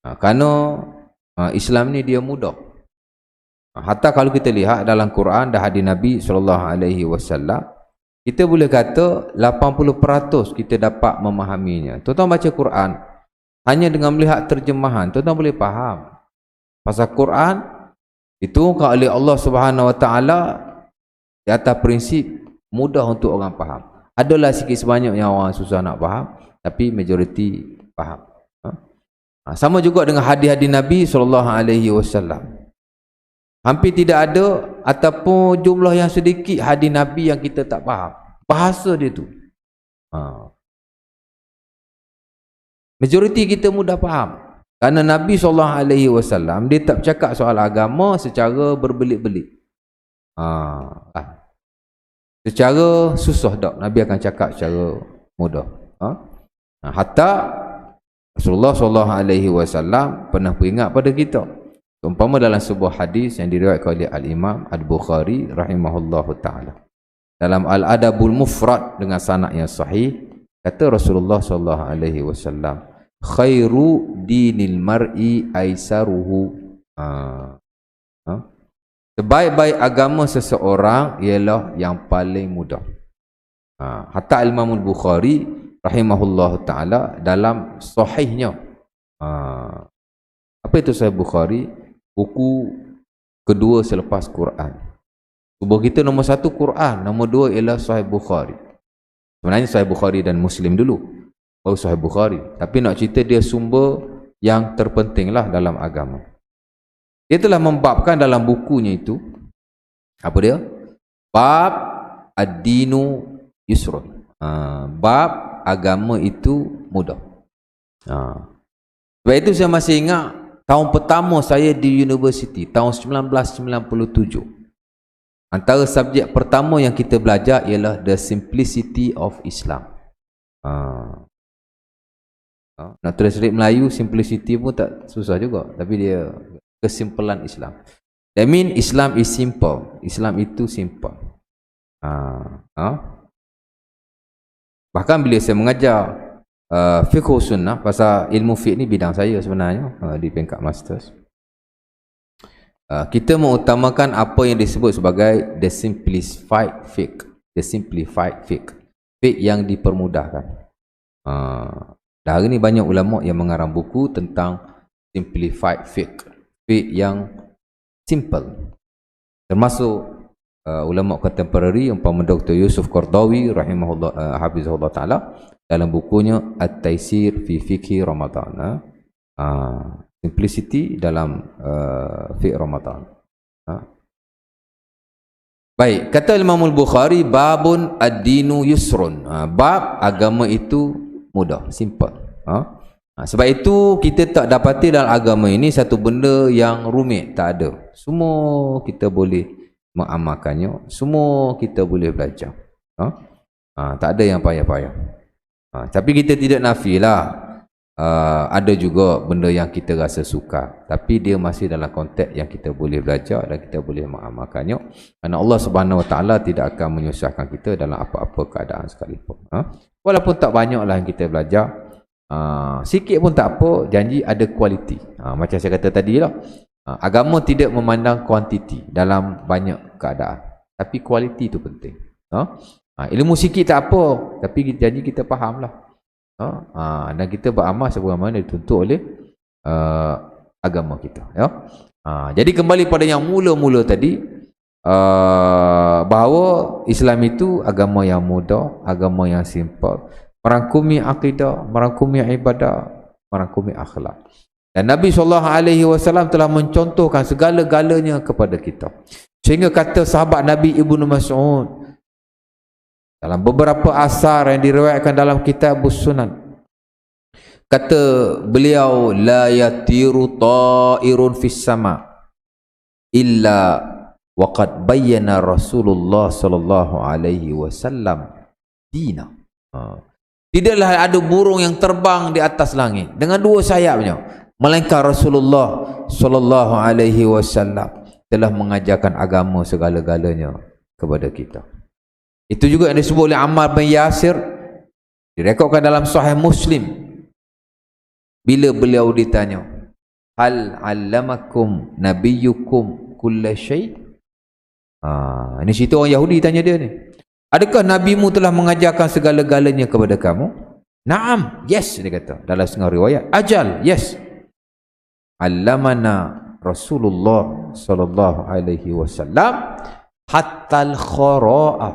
Kerana Islam ni dia mudah. Hatta kalau kita lihat dalam Quran dan hadis Nabi SAW, kita boleh kata 80% kita dapat memahaminya. Tuan-tuan baca Quran, hanya dengan melihat terjemahan, tuan-tuan boleh faham. Pasal Quran diturunkan oleh Allah Subhanahu Wa Taala di atas prinsip mudah untuk orang faham. Adalah sikit sebanyak yang orang susah nak faham, tapi majoriti faham. Sama juga dengan hadis-hadis Nabi SAW. Hampir tidak ada ataupun jumlah yang sedikit hadis Nabi yang kita tak faham bahasa dia tu. Majoriti kita mudah faham. Kerana Nabi SAW dia tak bercakap soal agama secara berbelit-belit. Secara susah tak, Nabi akan cakap secara mudah. Hatta Rasulullah SAW pernah peringat pada kita. Umpama dalam sebuah hadis yang diriwayatkan oleh Al-Imam Al-Bukhari rahimahullahu ta'ala. Dalam Al-Adabul Mufrad dengan sanad yang sahih, kata Rasulullah SAW, khairu dinil mar'i aisaruhu. Sebaik-baik agama seseorang ialah yang paling mudah. Hatta Imam Al-Bukhari rahimahullahu ta'ala dalam sahihnya, apa itu Sahih Bukhari? Buku kedua selepas Quran. Tubuh kita nombor 1 Quran, nombor 2 ialah Sahih Bukhari. Sebenarnya Sahih Bukhari dan Muslim dulu, baru Sahih Bukhari. Tapi nak cerita dia sumber yang terpenting lah dalam agama. Dia telah membabkan dalam bukunya itu, apa dia? Bab ad-dinu yusrun. Bab agama itu mudah. Sebab itu saya masih ingat tahun pertama saya di universiti, tahun 1997. Antara subjek pertama yang kita belajar ialah The Simplicity of Islam. Nak tulis serit Melayu, simplicity pun tak susah juga. Tapi dia kesimpulan Islam. That mean Islam is simple. Islam itu simple. Bahkan bila saya mengajar fiqh sunnah, pasal ilmu fiqh ni bidang saya sebenarnya di peringkat masters, kita mengutamakan apa yang disebut sebagai the simplified fiqh. The simplified fiqh, fiqh yang dipermudahkan. Dan hari ni banyak ulama yang mengarang buku tentang simplified fiqh, fiqh yang simple. Termasuk ulama contemporary umpama Dr. Yusuf Qardawi rahimahullah hafizahullah taala dalam bukunya At-Taisir fi Fiqhi Ramadan, simplicity dalam fiqh Ramadan. Baik, kata Imam Al-Bukhari, babun ad-dinu yusrun. Bab agama itu mudah, simple. Sebab itu kita tak dapati dalam agama ini satu benda yang rumit, tak ada. Semua kita boleh mengamalkannya, semua kita boleh belajar. Tak ada yang payah-payah. Tapi kita tidak nafilah, ada juga benda yang kita rasa suka, tapi dia masih dalam konteks yang kita boleh belajar dan kita boleh mengamalkannya. Kerana Allah Subhanahu Wa Taala tidak akan menyusahkan kita dalam apa-apa keadaan sekalipun. Walaupun tak banyaklah yang kita belajar, sikit pun tak apa, janji ada kualiti. Macam saya kata tadi lah, agama tidak memandang kuantiti dalam banyak keadaan, tapi kualiti itu penting. Ilmu sikit tak apa, tapi janji kita faham lah. Dan kita beramal sebagaimana dituntut oleh agama kita. Jadi kembali pada yang mula-mula tadi, bahawa Islam itu agama yang mudah, agama yang simple, merangkumi akidah, merangkumi ibadah, merangkumi akhlak. Dan Nabi SAW telah mencontohkan segala-galanya kepada kita. Sehingga kata sahabat Nabi Ibnu Mas'ud dalam beberapa asar yang diriwayatkan dalam kitab Sunan, kata beliau, la yatiru ta'irun fis sama illa waqad bayyana Rasulullah sallallahu alaihi wasallam dina. Tidaklah ada burung yang terbang di atas langit dengan dua sayapnya, melainkan Rasulullah sallallahu alaihi wasallam telah mengajarkan agama segala-galanya kepada kita. Itu juga yang disebut oleh Ammar bin Yasir, direkodkan dalam Sahih Muslim. Bila beliau ditanya, hal 'allamakum nabiyyukum kulla syai'. Ini cerita orang Yahudi tanya dia ni. Adakah nabimu telah mengajarkan segala-galanya kepada kamu? Naam, yes, dia kata dalam setengah riwayat. Ajal, yes. Allamana Rasulullah sallallahu alaihi wasallam hatta al-khara'a.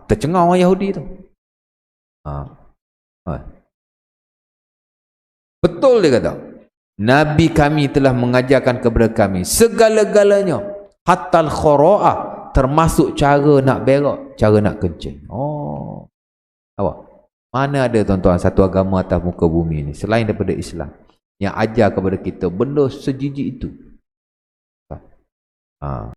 Tercengang orang Yahudi tu. Betul dia kata. Nabi kami telah mengajarkan kepada kami segala-galanya. Hatta al-khara'a, termasuk cara nak berak, cara nak kencing. Awak. Mana ada tuan-tuan satu agama atas muka bumi ni selain daripada Islam yang ajar kepada kita benda sejijik itu.